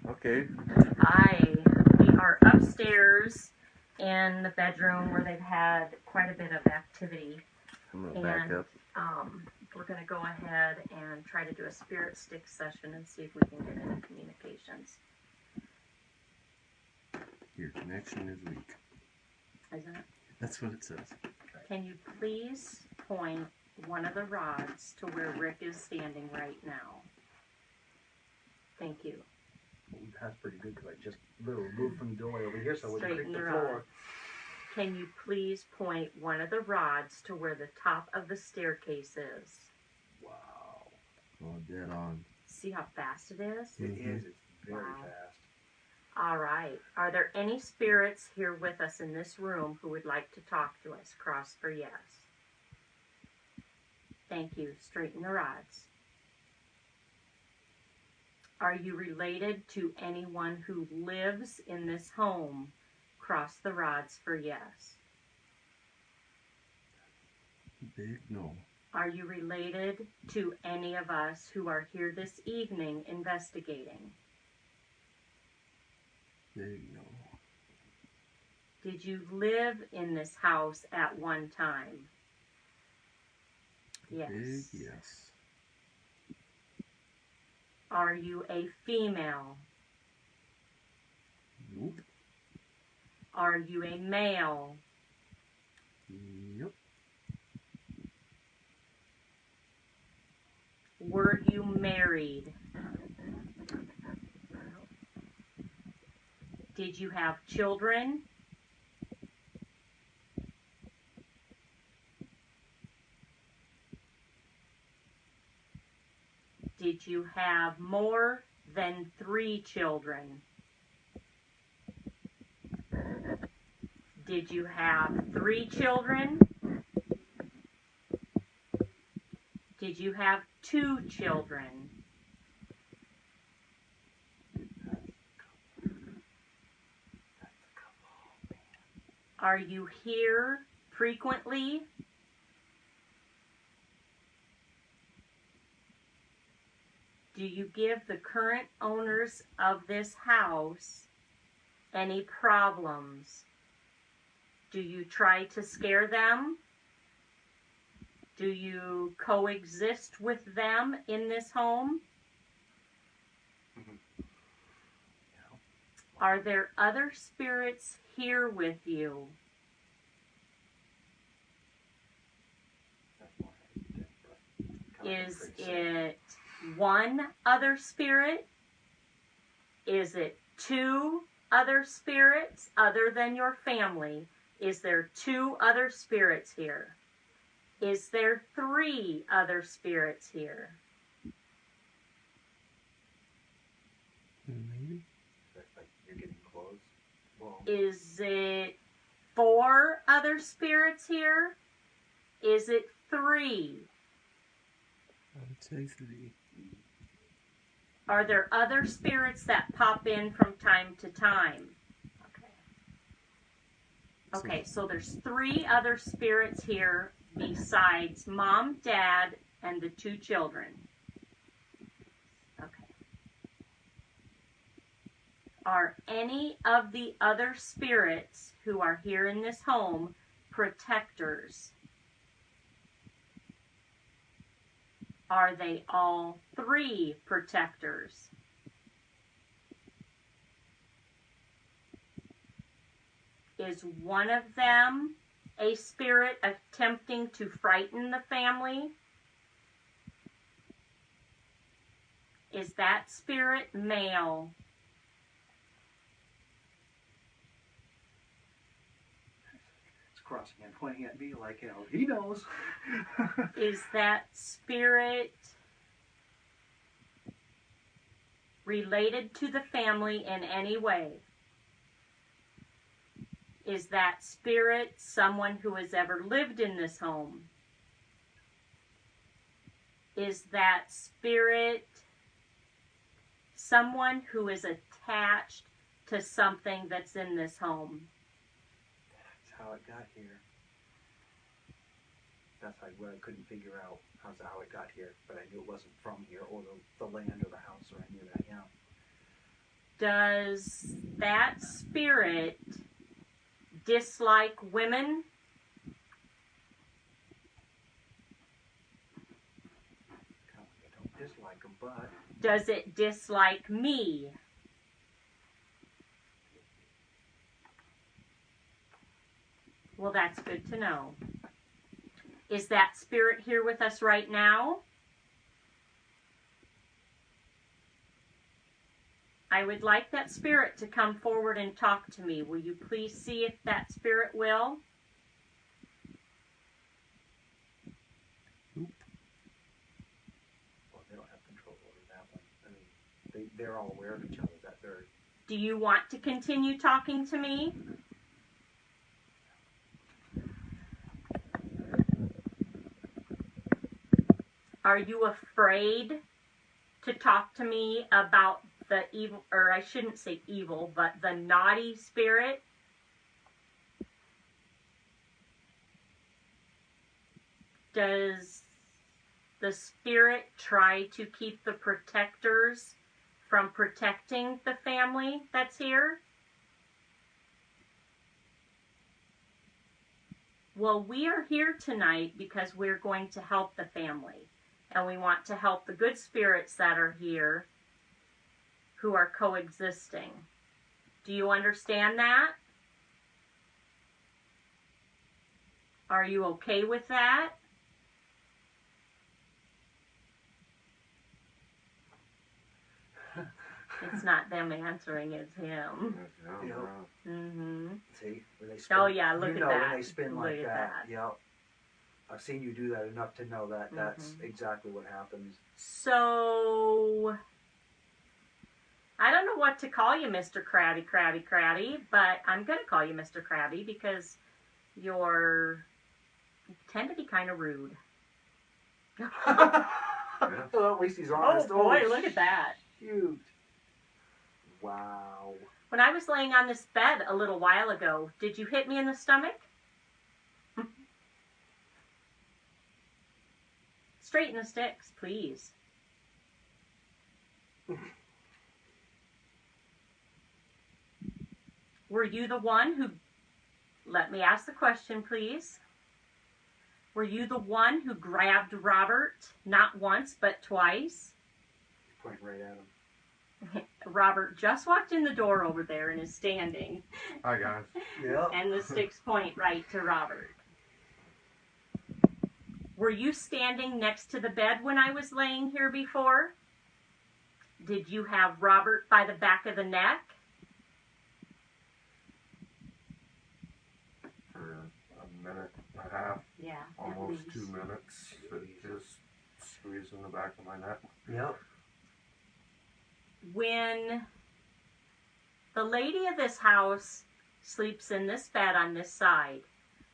Okay. Hi, we are upstairs in the bedroom where they've had quite a bit of activity, I'm gonna back and up. we're going to go ahead and try to do a spirit stick session and see if we can get any communications. Your connection is weak. Isn't it? That's what it says. Can you please point one of the rods to where Rick is standing right now? Thank you. That's pretty good because I just literally moved from the doorway over here so I wouldn't Straighten creak the the floor. rod. Can you please point one of the rods to where the top of the staircase is? Wow. Oh, dead on. See how fast it is? It is. It's very Wow. fast. All right. Are there any spirits here with us in this room who would like to talk to us? Cross for yes. Thank you. Straighten the rods. Are you related to anyone who lives in this home? Cross the rods for yes. Big no. Are you related to any of us who are here this evening investigating? Big no. Did you live in this house at one time? Yes. Big yes. Are you a female? Nope. Are you a male? Yep. Were you married? Did you have children? Did you have more than 3 children? Did you have 3 children? Did you have 2 children? Are you here frequently? Do you give the current owners of this house any problems? Do you try to scare them? Do you coexist with them in this home? Are there other spirits here with you? Is it one other spirit? Is it 2 other spirits other than your family? Is there 2 other spirits here? Is there 3 other spirits here? Maybe. Like you're getting close. Well, Is it 4 other spirits here? Is it 3? I would say 3. Are there other spirits that pop in from time to time? Okay, so there's 3 other spirits here besides Mom, Dad, and the 2 children. Okay. Are any of the other spirits who are here in this home protectors? Are they all 3 protectors? Is one of them a spirit attempting to frighten the family? Is that spirit male? it's crossing and pointing at me like, he knows. Is that spirit related to the family in any way? Is that spirit someone who has ever lived in this home? Is that spirit someone who is attached to something that's in this home? That's how it got here. That's like what I couldn't figure out how it got here, but I knew it wasn't from here or the land or the house or any of that, Does that spirit dislike women? I don't dislike them, but Does it dislike me? Well, that's good to know. Is that spirit here with us right now? I would like that spirit to come forward and talk to me. Will you please see if that spirit will? well, they don't have control over that one. I mean, they're all aware of each other. That they're Do you want to continue talking to me? Are you afraid to talk to me about the evil, or I shouldn't say evil, but the naughty spirit? Does the spirit try to keep the protectors from protecting the family that's here? Well, we are here tonight because we're going to help the family. And we want to help the good spirits that are here who are coexisting. Do you understand that? Are you okay with that? It's not them answering, it's him. Yeah. Mm-hmm. see when they spin. Oh, yeah, look you at know that. when they spin Look like at that. that. Yep. I've seen you do that enough to know that that's exactly what happens. So, I don't know what to call you, Mr. Crabby, but I'm going to call you Mr. Crabby because you tend to be kind of rude. Well, at least he's honest. Oh boy, look at that. Shoot. Wow. When I was laying on this bed a little while ago, did you hit me in the stomach? Straighten the sticks, please. Were you the one who... Let me ask the question, please. Were you the one who grabbed Robert, not once, but twice? Point right at him. Robert just walked in the door over there and is standing. Hi, guys. Yeah. And the sticks point right to Robert. Were you standing next to the bed when I was laying here before? Did you have Robert by the back of the neck? For a minute and a half, Yeah, almost 2 minutes, it just squeezed in the back of my neck. Yep. When the lady of this house sleeps in this bed on this side,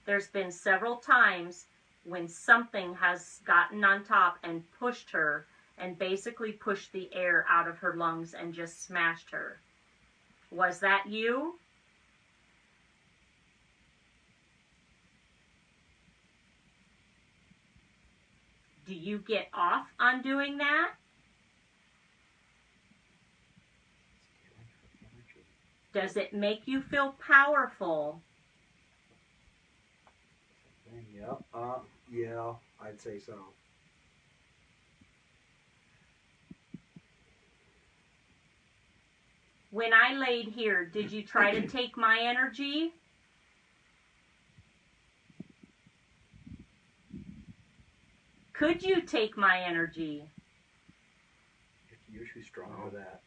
there's been several times when something has gotten on top and pushed her and basically pushed the air out of her lungs and just smashed her. Was that you? Do you get off on doing that? Does it make you feel powerful? Yep. Yeah, I'd say so. When I laid here, did you try to take my energy? Could you take my energy? You're too strong for that.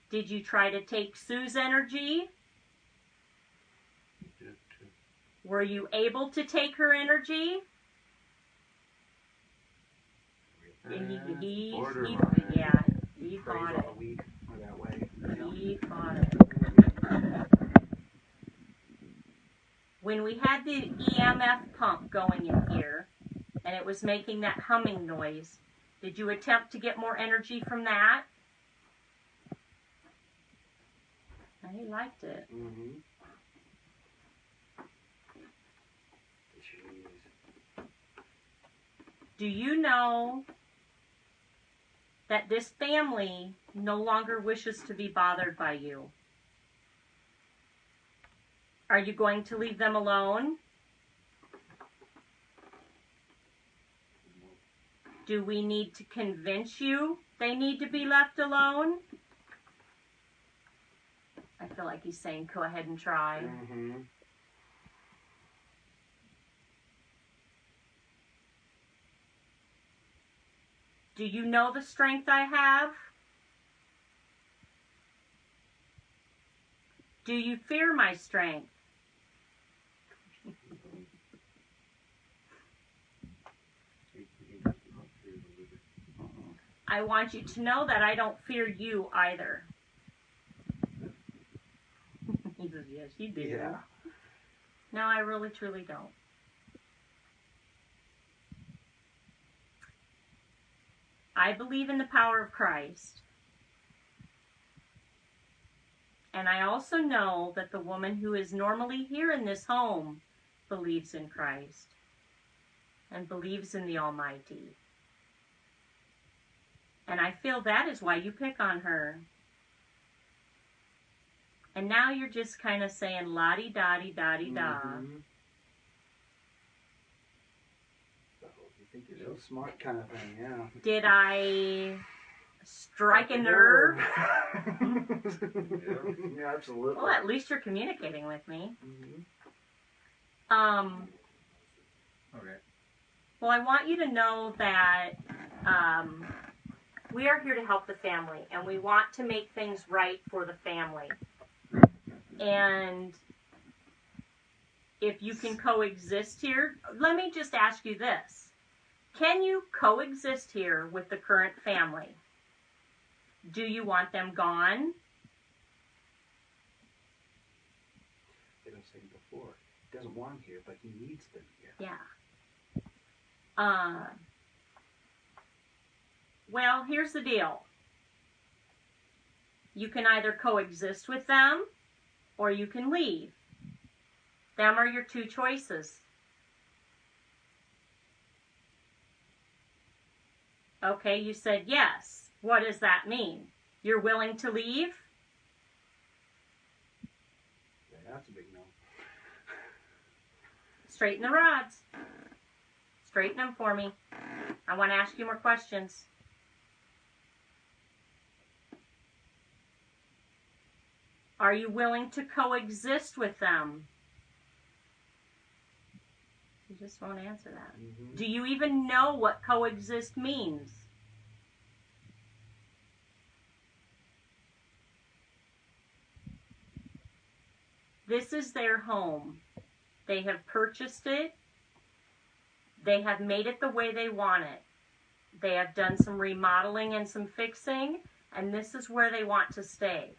Did you try to take Sue's energy? Did too. Were you able to take her energy? He Borderline. Praise fought on the it. weak or that way. He fought it. When we had the EMF pump going in here, and it was making that humming noise, did you attempt to get more energy from that? He liked it. Mm-hmm. Jeez. Do you know that this family no longer wishes to be bothered by you. Are you going to leave them alone? Do we need to convince you they need to be left alone? I feel like he's saying, go ahead and try. Mm-hmm. Do you know the strength I have? Do you fear my strength? I want you to know that I don't fear you either. He says, yes, you do. Yeah. No, I really, truly don't. I believe in the power of Christ. And I also know that the woman who is normally here in this home believes in Christ and believes in the Almighty. And I feel that is why you pick on her. And now you're just kind of saying la-di-da-di-da-di-da. Mm-hmm. You think you're so smart kind of thing, yeah. Did I strike a nerve? Yeah, absolutely. Well, at least you're communicating with me. Mm-hmm. Okay. Well, I want you to know that we are here to help the family, and we want to make things right for the family. And if you can coexist here, let me just ask you this. Can you coexist here with the current family? Do you want them gone? As I said before, he doesn't want them here, but he needs them here. Yeah. Well, here's the deal. You can either coexist with them, or you can leave. Them are your two choices. Okay, you said yes. What does that mean? You're willing to leave? Yeah, that's a big no. Straighten the rods. Straighten them for me. I want to ask you more questions. Are you willing to coexist with them? You just won't answer that. Mm-hmm. Do you even know what coexist means? This is their home. They have purchased it. They have made it the way they want it. They have done some remodeling and some fixing, and this is where they want to stay.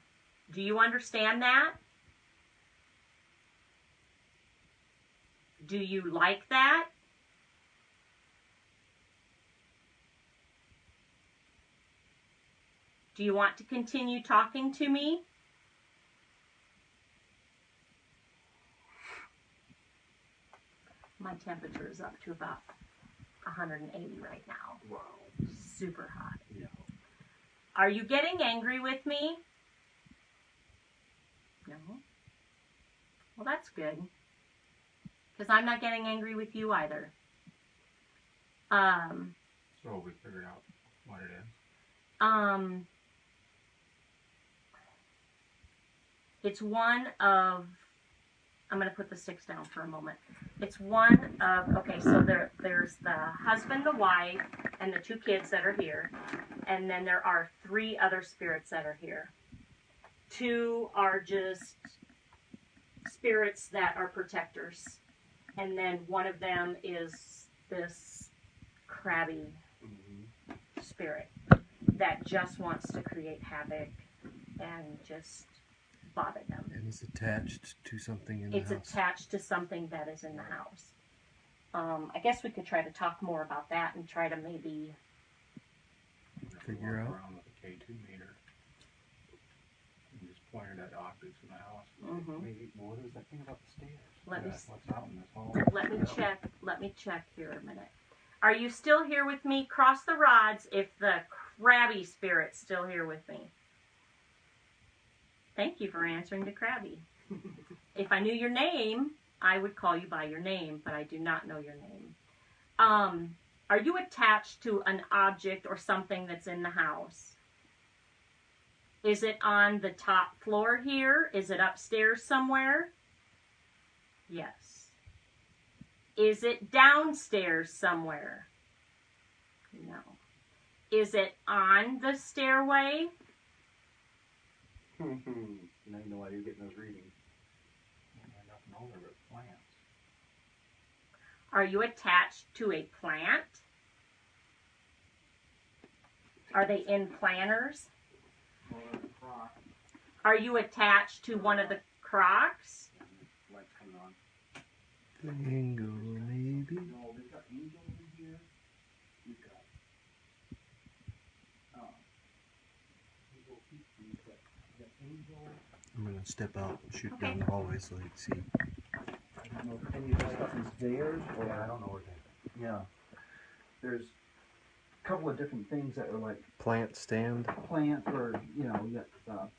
Do you understand that? Do you like that? Do you want to continue talking to me? My temperature is up to about 180 right now. Wow. Super hot. No. Are you getting angry with me? No? Well, that's good. Because I'm not getting angry with you either. So we figured out what it is. It's one of, I'm going to put the sticks down for a moment. It's one of, okay, so there's the husband, the wife, and the two kids that are here. And then there are 3 other spirits that are here. 2 are just spirits that are protectors. And then one of them is this crabby spirit that just wants to create havoc and just bother them. And it's attached to something in It's the house. attached to something that is in the house. I guess we could try to talk more about that and try to maybe Figure out. Around with a K2 meter. And just pointed at objects in the house. Maybe, what is that thing about the stairs? let me What's out in this hall? let me check here a minute. Are you still here with me? Cross the rods if the crabby spirit still here with me? Thank you for answering the crabby. If I knew your name, I would call you by your name, but I do not know your name. Are you attached to an object or something that's in the house? Is it on the top floor here? Is it upstairs somewhere? Yes. Is it downstairs somewhere? No. Is it on the stairway? Now you know why you're getting those readings. Nothing older but plants. Are you attached to a plant? Are they in planters? Are you attached to one of the crocks? Lights coming on. Bingo, maybe. No, we've got angels in here. We've got angel. I'm gonna step out and shoot Okay. down the hallway so you can see. I don't know if any of this stuff is theirs or Yeah, I don't know what they. yeah. There's a couple of different things that are like Plant stand. plant or you got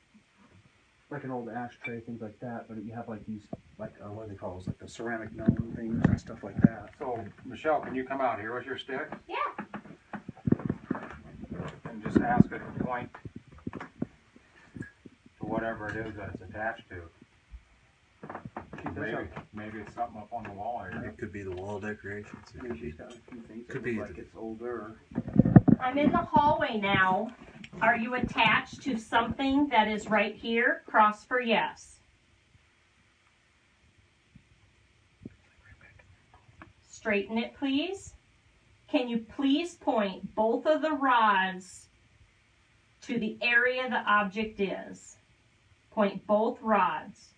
like an old ashtray, things like that. But you have like these like what do they call those? Like the ceramic gnome things and stuff like that. So, Michelle, can you come out here with your stick? Yeah. And just ask it to point to whatever it is that it's attached to. Maybe it's something up on the wall here. It could be the wall decorations. It Maybe could she's be. got a few things that Could look be like it's older. I'm in the hallway now. Are you attached to something that is right here? Cross for yes. Straighten it, please. Can you please point both of the rods to the area the object is? Point both rods.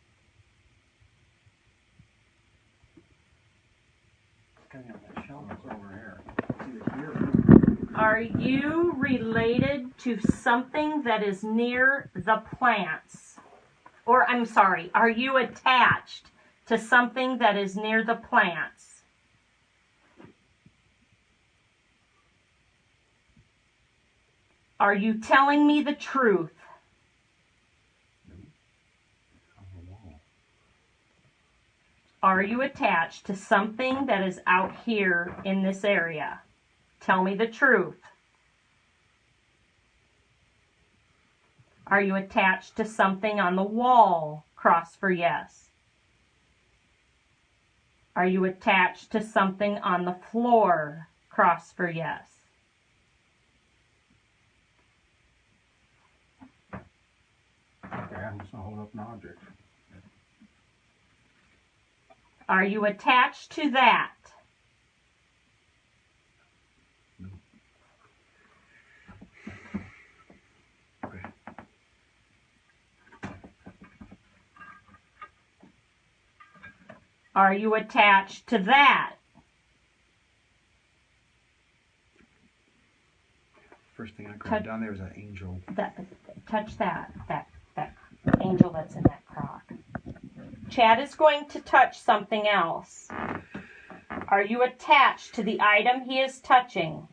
Kind of that shelf It's over here. either here or Are you related to something that is near the plants? Or, I'm sorry, are you attached to something that is near the plants? Are you telling me the truth? On the wall. Are you attached to something that is out here in this area? Tell me the truth. Are you attached to something on the wall? Cross for yes. Are you attached to something on the floor? Cross for yes. Okay, I'm just gonna hold up an object. Are you attached to that? Okay. Are you attached to that? First thing I grabbed down there was that angel. Touch that angel that's in that crock. Chad is going to touch something else. Are you attached to the item he is touching?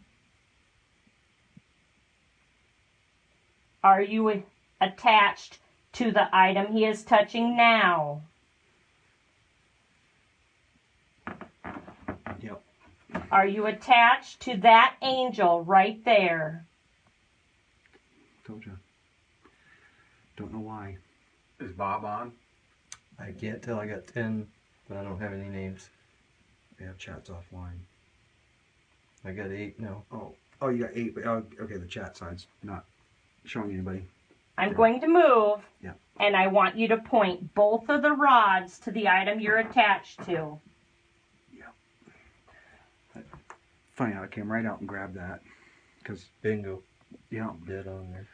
Are you attached to the item he is touching now? Yep. Are you attached to that angel right there? Told you. Don't know why. Is Bob on? I can't tell. I got 10, but I don't have any names. They have chats offline. I got 8 now. Oh, you got 8. But okay, the chat side's not showing anybody. I'm going to move, Yeah. and I want you to point both of the rods to the item you're attached to. Funny how I came right out and grabbed that. Because, Bingo. yeah. Dead on there.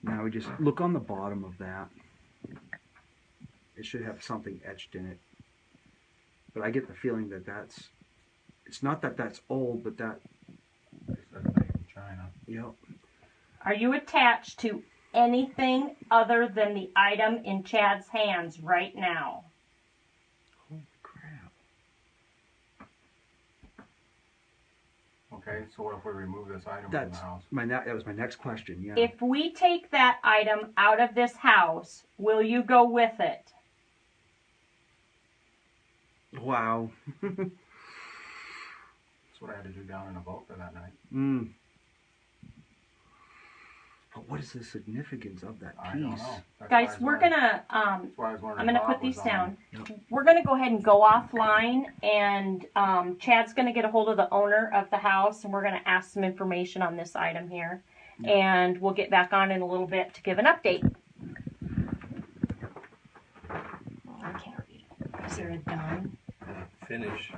Now we just look on the bottom of that. It should have something etched in it. But I get the feeling that it's not that that's old, but that, It says made in China. yep. Are you attached to anything other than the item in Chad's hands right now? Holy crap. Okay, so what if we remove this item from the That's house? that was my next question. Yeah. If we take that item out of this house, will you go with it? Wow. That's what I had to do down in Avoca that night. Mm. But what is the significance of that I don't piece? know. That's why I Guys, was we're wondering- gonna that's why I was wondering I'm gonna if put Bob was these on. down. Yep. We're gonna go ahead and go offline, and Chad's gonna get a hold of the owner of the house, and we're gonna ask some information on this item here, and we'll get back on in a little bit to give an update. Oh, I can't read. Is there a done? Finish.